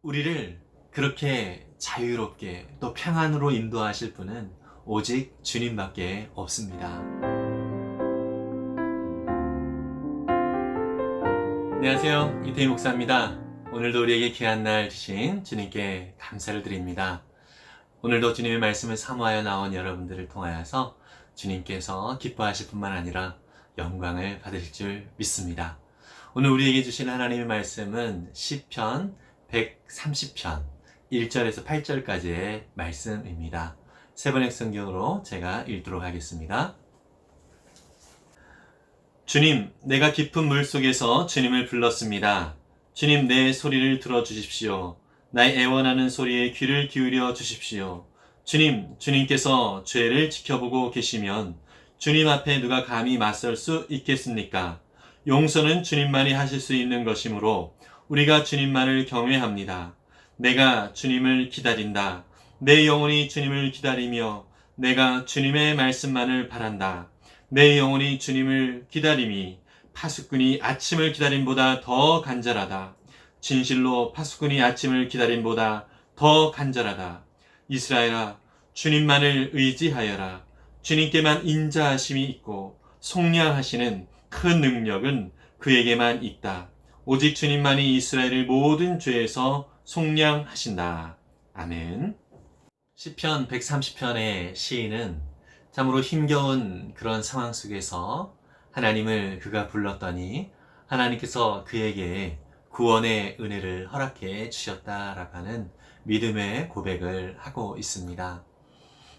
우리를 그렇게 자유롭게 또 평안으로 인도하실 분은 오직 주님밖에 없습니다. 안녕하세요. 이태희 목사입니다. 오늘도 우리에게 귀한 날 주신 주님께 감사를 드립니다. 오늘도 주님의 말씀을 사모하여 나온 여러분들을 통하여서 주님께서 기뻐하실 뿐만 아니라 영광을 받으실 줄 믿습니다. 오늘 우리에게 주신 하나님의 말씀은 시편 130편 1절에서 8절까지의 말씀입니다. 세번역 성경으로 제가 읽도록 하겠습니다. 주님, 내가 깊은 물 속에서 주님을 불렀습니다. 주님, 내 소리를 들어주십시오. 나의 애원하는 소리에 귀를 기울여 주십시오. 주님, 주님께서 죄를 지켜보고 계시면 주님 앞에 누가 감히 맞설 수 있겠습니까? 용서는 주님만이 하실 수 있는 것이므로 우리가 주님만을 경외합니다. 내가 주님을 기다린다. 내 영혼이 주님을 기다리며 내가 주님의 말씀만을 바란다. 내 영혼이 주님을 기다림이 파수꾼이 아침을 기다림보다 더 간절하다. 진실로 파수꾼이 아침을 기다림보다 더 간절하다. 이스라엘아, 주님만을 의지하여라. 주님께만 인자하심이 있고 속량하시는 큰 능력은 그에게만 있다. 오직 주님만이 이스라엘을 모든 죄에서 속량하신다. 아멘. 시편 130편의 시인은 참으로 힘겨운 그런 상황 속에서 하나님을 그가 불렀더니 하나님께서 그에게 구원의 은혜를 허락해 주셨다라고 하는 믿음의 고백을 하고 있습니다.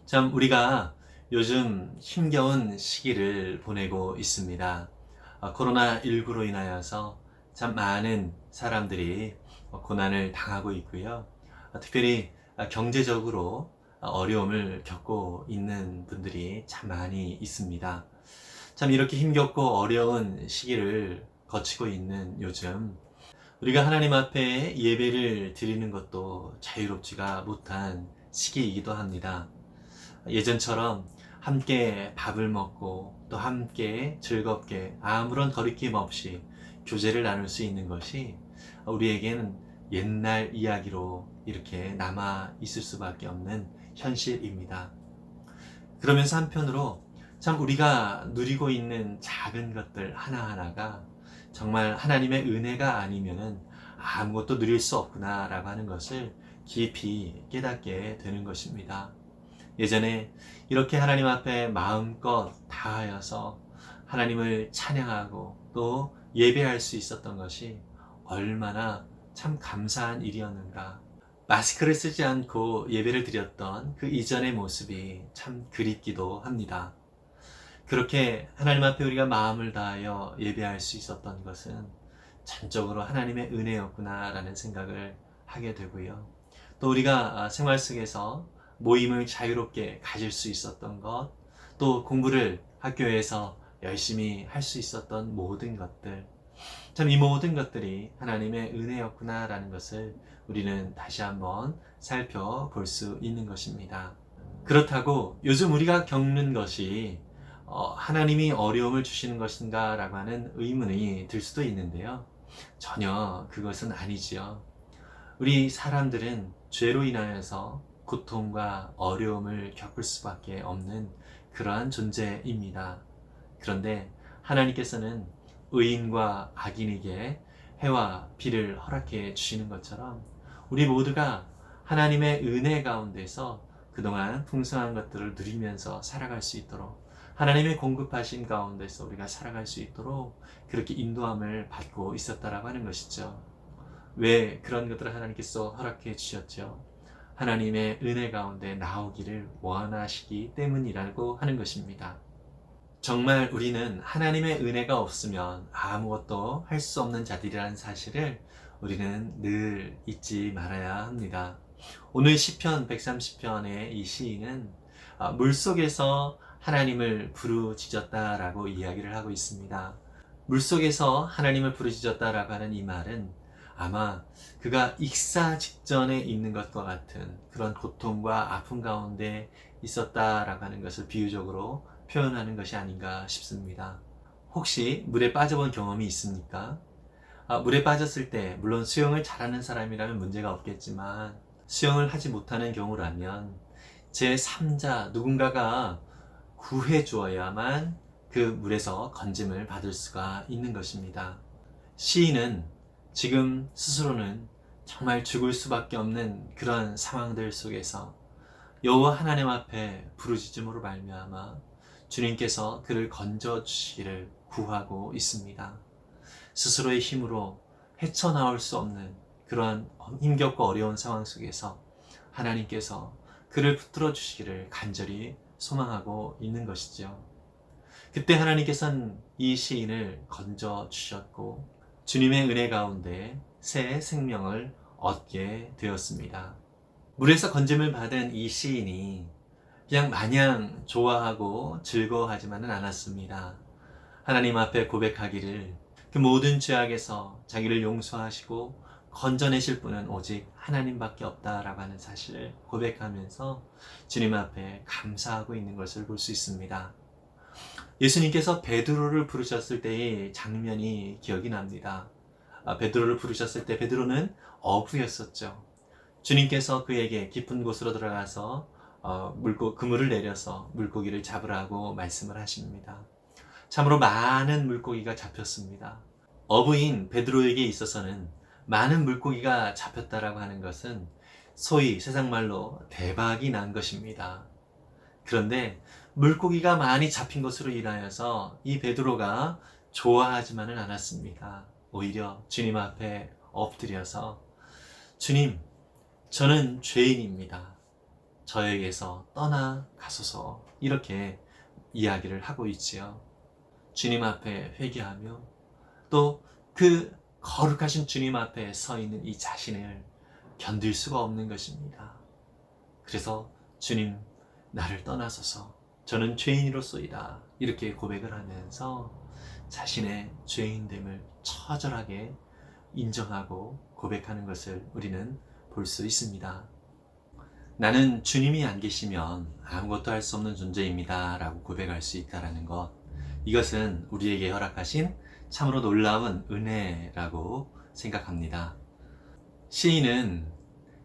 참 우리가 요즘 힘겨운 시기를 보내고 있습니다. 코로나19로 인하여서 참 많은 사람들이 고난을 당하고 있고요. 특별히 경제적으로 어려움을 겪고 있는 분들이 참 많이 있습니다. 참 이렇게 힘겹고 어려운 시기를 거치고 있는 요즘 우리가 하나님 앞에 예배를 드리는 것도 자유롭지가 못한 시기이기도 합니다. 예전처럼 함께 밥을 먹고 또 함께 즐겁게 아무런 거리낌 없이 교제를 나눌 수 있는 것이 우리에게는 옛날 이야기로 이렇게 남아 있을 수밖에 없는 현실입니다. 그러면서 한편으로 참 우리가 누리고 있는 작은 것들 하나하나가 정말 하나님의 은혜가 아니면은 아무것도 누릴 수 없구나라고 하는 것을 깊이 깨닫게 되는 것입니다. 예전에 이렇게 하나님 앞에 마음껏 다하여서 하나님을 찬양하고 또 예배할 수 있었던 것이 얼마나 참 감사한 일이었는가. 마스크를 쓰지 않고 예배를 드렸던 그 이전의 모습이 참 그립기도 합니다. 그렇게 하나님 앞에 우리가 마음을 다하여 예배할 수 있었던 것은 전적으로 하나님의 은혜였구나라는 생각을 하게 되고요. 또 우리가 생활 속에서 모임을 자유롭게 가질 수 있었던 것, 또 공부를 학교에서 열심히 할 수 있었던 모든 것들, 참 이 모든 것들이 하나님의 은혜였구나라는 것을 우리는 다시 한번 살펴볼 수 있는 것입니다. 그렇다고 요즘 우리가 겪는 것이 하나님이 어려움을 주시는 것인가 라고 하는 의문이 들 수도 있는데요. 전혀 그것은 아니지요. 우리 사람들은 죄로 인하여서 고통과 어려움을 겪을 수밖에 없는 그러한 존재입니다. 그런데 하나님께서는 의인과 악인에게 해와 비를 허락해 주시는 것처럼 우리 모두가 하나님의 은혜 가운데서 그동안 풍성한 것들을 누리면서 살아갈 수 있도록 하나님의 공급하신 가운데서 우리가 살아갈 수 있도록 그렇게 인도함을 받고 있었다라고 하는 것이죠. 왜 그런 것들을 하나님께서 허락해 주셨죠? 하나님의 은혜 가운데 나오기를 원하시기 때문이라고 하는 것입니다. 정말 우리는 하나님의 은혜가 없으면 아무것도 할 수 없는 자들이라는 사실을 우리는 늘 잊지 말아야 합니다. 오늘 시편 130편의 이 시인은 물속에서 하나님을 부르짖었다라고 이야기를 하고 있습니다. 물속에서 하나님을 부르짖었다라고 하는 이 말은 아마 그가 익사 직전에 있는 것과 같은 그런 고통과 아픔 가운데 있었다라고 하는 것을 비유적으로 표현하는 것이 아닌가 싶습니다. 혹시 물에 빠져본 경험이 있습니까? 물에 빠졌을 때 물론 수영을 잘하는 사람이라면 문제가 없겠지만 수영을 하지 못하는 경우라면 제3자 누군가가 구해 주어야만 그 물에서 건짐을 받을 수가 있는 것입니다. 시인은 지금 스스로는 정말 죽을 수밖에 없는 그런 상황들 속에서 여호와 하나님 앞에 부르짖음으로 말미암아 주님께서 그를 건져 주시기를 구하고 있습니다. 스스로의 힘으로 헤쳐나올 수 없는 그러한 힘겹고 어려운 상황 속에서 하나님께서 그를 붙들어 주시기를 간절히 소망하고 있는 것이죠. 그때 하나님께서는 이 시인을 건져 주셨고 주님의 은혜 가운데 새 생명을 얻게 되었습니다. 물에서 건짐을 받은 이 시인이 그냥 마냥 좋아하고 즐거워하지만은 않았습니다. 하나님 앞에 고백하기를 그 모든 죄악에서 자기를 용서하시고 건져내실 분은 오직 하나님밖에 없다라고 하는 사실을 고백하면서 주님 앞에 감사하고 있는 것을 볼 수 있습니다. 예수님께서 베드로를 부르셨을 때의 장면이 기억이 납니다. 베드로를 부르셨을 때 베드로는 어부였었죠. 주님께서 그에게 깊은 곳으로 들어가서 그물을 내려서 물고기를 잡으라고 말씀을 하십니다. 참으로 많은 물고기가 잡혔습니다. 어부인 베드로에게 있어서는 많은 물고기가 잡혔다라고 하는 것은 소위 세상말로 대박이 난 것입니다. 그런데 물고기가 많이 잡힌 것으로 인하여서 이 베드로가 좋아하지만은 않았습니다. 오히려 주님 앞에 엎드려서 주님, 저는 죄인입니다. 저에게서 떠나가소서 이렇게 이야기를 하고 있지요. 주님 앞에 회개하며 또 그 거룩하신 주님 앞에 서 있는 이 자신을 견딜 수가 없는 것입니다. 그래서 주님, 나를 떠나소서 저는 죄인이로소이다 이렇게 고백을 하면서 자신의 죄인됨을 처절하게 인정하고 고백하는 것을 우리는 볼 수 있습니다. 나는 주님이 안 계시면 아무것도 할 수 없는 존재입니다 라고 고백할 수 있다는 것, 이것은 우리에게 허락하신 참으로 놀라운 은혜라고 생각합니다. 시인은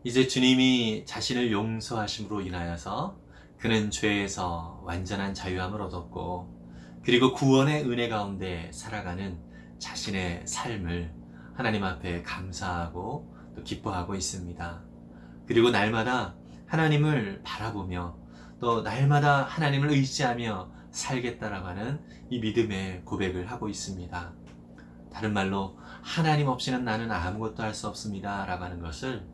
이제 주님이 자신을 용서하심으로 인하여서 그는 죄에서 완전한 자유함을 얻었고 그리고 구원의 은혜 가운데 살아가는 자신의 삶을 하나님 앞에 감사하고 또 기뻐하고 있습니다. 그리고 날마다 하나님을 바라보며 또 날마다 하나님을 의지하며 살겠다라고 하는 이 믿음의 고백을 하고 있습니다. 다른 말로 하나님 없이는 나는 아무것도 할 수 없습니다 라고 하는 것을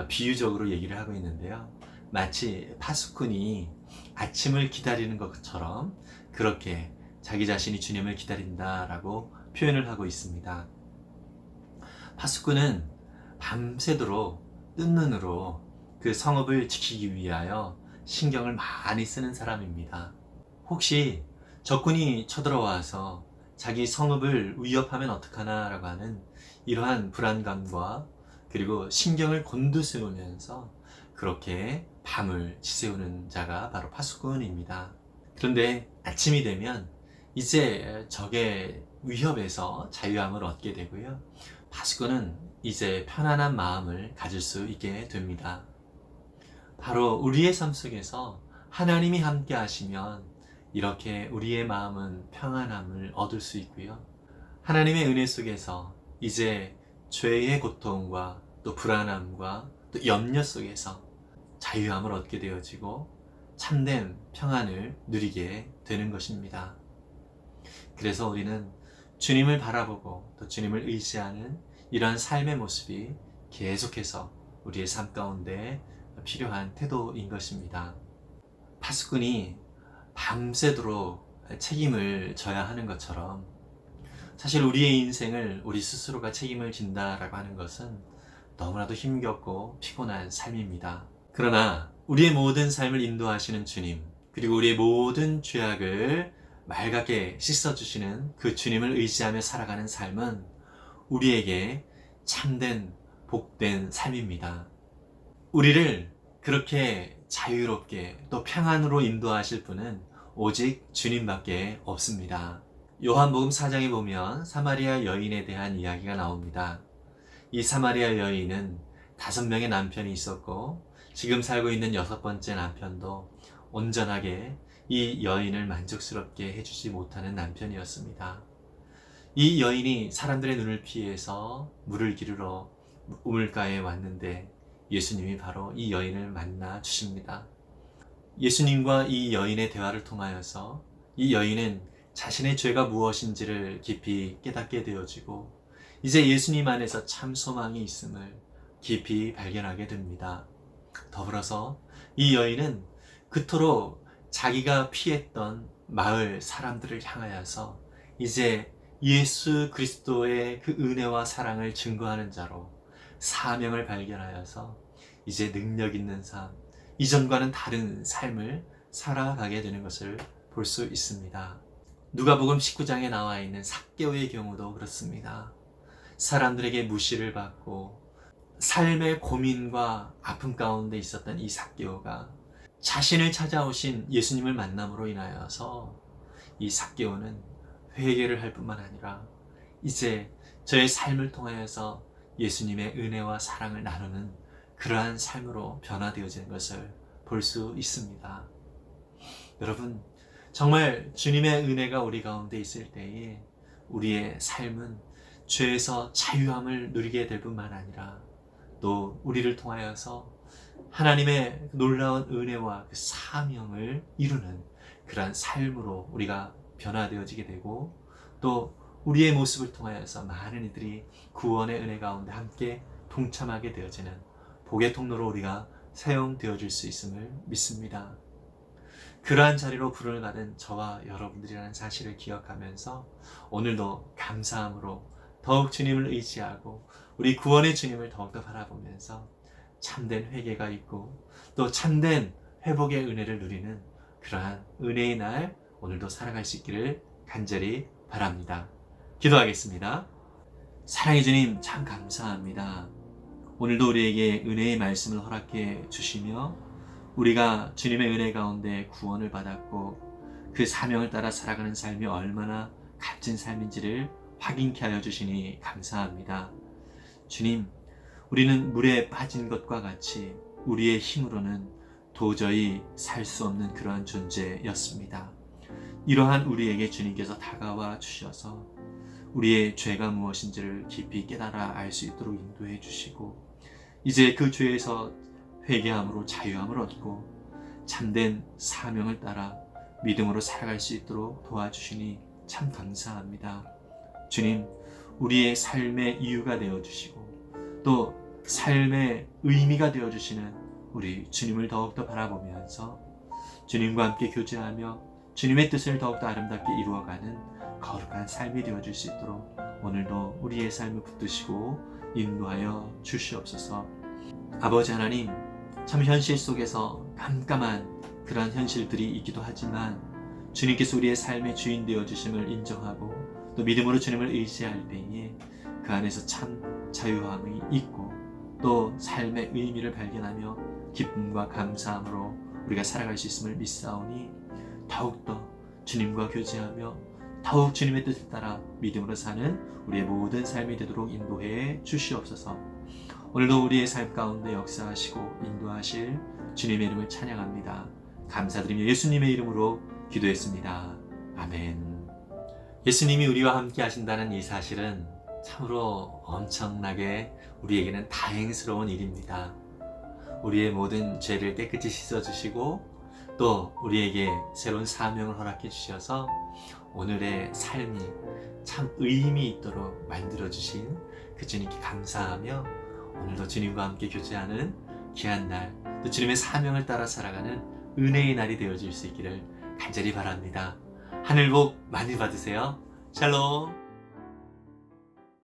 비유적으로 얘기를 하고 있는데요. 마치 파수꾼이 아침을 기다리는 것처럼 그렇게 자기 자신이 주님을 기다린다라고 표현을 하고 있습니다. 파수꾼은 밤새도록 뜬 눈으로 그 성읍을 지키기 위하여 신경을 많이 쓰는 사람입니다. 혹시 적군이 쳐들어와서 자기 성읍을 위협하면 어떡하나 라고 하는 이러한 불안감과 그리고 신경을 곤두세우면서 그렇게 밤을 지새우는 자가 바로 파수꾼입니다. 그런데 아침이 되면 이제 적의 위협에서 자유함을 얻게 되고요. 파수꾼은 이제 편안한 마음을 가질 수 있게 됩니다. 바로 우리의 삶 속에서 하나님이 함께 하시면 이렇게 우리의 마음은 평안함을 얻을 수 있고요. 하나님의 은혜 속에서 이제 죄의 고통과 또 불안함과 또 염려 속에서 자유함을 얻게 되어지고 참된 평안을 누리게 되는 것입니다. 그래서 우리는 주님을 바라보고 또 주님을 의지하는 이러한 삶의 모습이 계속해서 우리의 삶 가운데 필요한 태도인 것입니다. 파수꾼이 밤새도록 책임을 져야 하는 것처럼 사실 우리의 인생을 우리 스스로가 책임을 진다라고 하는 것은 너무나도 힘겹고 피곤한 삶입니다. 그러나 우리의 모든 삶을 인도하시는 주님, 그리고 우리의 모든 죄악을 맑게 씻어주시는 그 주님을 의지하며 살아가는 삶은 우리에게 참된 복된 삶입니다. 우리를 그렇게 자유롭게 또 평안으로 인도하실 분은 오직 주님밖에 없습니다. 요한복음 4장에 보면 사마리아 여인에 대한 이야기가 나옵니다. 이 사마리아 여인은 5명의 남편이 있었고 지금 살고 있는 6번째 남편도 온전하게 이 여인을 만족스럽게 해주지 못하는 남편이었습니다. 이 여인이 사람들의 눈을 피해서 물을 기르러 우물가에 왔는데 예수님이 바로 이 여인을 만나 주십니다. 예수님과 이 여인의 대화를 통하여서 이 여인은 자신의 죄가 무엇인지를 깊이 깨닫게 되어지고 이제 예수님 안에서 참 소망이 있음을 깊이 발견하게 됩니다. 더불어서 이 여인은 그토록 자기가 피했던 마을 사람들을 향하여서 이제 예수 그리스도의 그 은혜와 사랑을 증거하는 자로 사명을 발견하여서 이제 능력 있는 삶, 이전과는 다른 삶을 살아가게 되는 것을 볼 수 있습니다. 누가복음 19장에 나와 있는 삭개오의 경우도 그렇습니다. 사람들에게 무시를 받고 삶의 고민과 아픔 가운데 있었던 이 삭개오가 자신을 찾아오신 예수님을 만남으로 인하여서 이 삭개오는 회개를 할 뿐만 아니라 이제 저의 삶을 통하여서 예수님의 은혜와 사랑을 나누는 그러한 삶으로 변화되어지는 것을 볼 수 있습니다. 여러분, 정말 주님의 은혜가 우리 가운데 있을 때에 우리의 삶은 죄에서 자유함을 누리게 될 뿐만 아니라 또 우리를 통하여서 하나님의 놀라운 은혜와 그 사명을 이루는 그러한 삶으로 우리가 변화되어지게 되고 또 우리의 모습을 통하여서 많은 이들이 구원의 은혜 가운데 함께 동참하게 되어지는 복의 통로로 우리가 사용되어질 수 있음을 믿습니다. 그러한 자리로 부름을 받은 저와 여러분들이라는 사실을 기억하면서 오늘도 감사함으로 더욱 주님을 의지하고 우리 구원의 주님을 더욱더 바라보면서 참된 회개가 있고 또 참된 회복의 은혜를 누리는 그러한 은혜의 날 오늘도 살아갈 수 있기를 간절히 바랍니다. 기도하겠습니다. 사랑의 주님 참 감사합니다. 오늘도 우리에게 은혜의 말씀을 허락해 주시며 우리가 주님의 은혜 가운데 구원을 받았고 그 사명을 따라 살아가는 삶이 얼마나 값진 삶인지를 확인케 하여 주시니 감사합니다. 주님, 우리는 물에 빠진 것과 같이 우리의 힘으로는 도저히 살 수 없는 그러한 존재였습니다. 이러한 우리에게 주님께서 다가와 주셔서 우리의 죄가 무엇인지를 깊이 깨달아 알 수 있도록 인도해 주시고 이제 그 죄에서 회개함으로 자유함을 얻고 참된 사명을 따라 믿음으로 살아갈 수 있도록 도와주시니 참 감사합니다. 주님, 우리의 삶의 이유가 되어주시고 또 삶의 의미가 되어주시는 우리 주님을 더욱더 바라보면서 주님과 함께 교제하며 주님의 뜻을 더욱더 아름답게 이루어가는 거룩한 삶이 되어줄 수 있도록 오늘도 우리의 삶을 붙드시고 인도하여 주시옵소서. 아버지 하나님, 참 현실 속에서 깜깜한 그러한 현실들이 있기도 하지만 주님께서 우리의 삶의 주인 되어주심을 인정하고 또 믿음으로 주님을 의지할 때에 그 안에서 참 자유함이 있고 또 삶의 의미를 발견하며 기쁨과 감사함으로 우리가 살아갈 수 있음을 믿사오니 더욱더 주님과 교제하며 더욱 주님의 뜻을 따라 믿음으로 사는 우리의 모든 삶이 되도록 인도해 주시옵소서. 오늘도 우리의 삶 가운데 역사하시고 인도하실 주님의 이름을 찬양합니다. 감사드리며 예수님의 이름으로 기도했습니다. 아멘. 예수님이 우리와 함께 하신다는 이 사실은 참으로 엄청나게 우리에게는 다행스러운 일입니다. 우리의 모든 죄를 깨끗이 씻어주시고 또 우리에게 새로운 사명을 허락해 주셔서 오늘의 삶이 참 의미 있도록 만들어주신 그 주님께 감사하며 오늘도 주님과 함께 교제하는 귀한 날, 또 주님의 사명을 따라 살아가는 은혜의 날이 되어질 수 있기를 간절히 바랍니다. 하늘 복 많이 받으세요. 샬롬.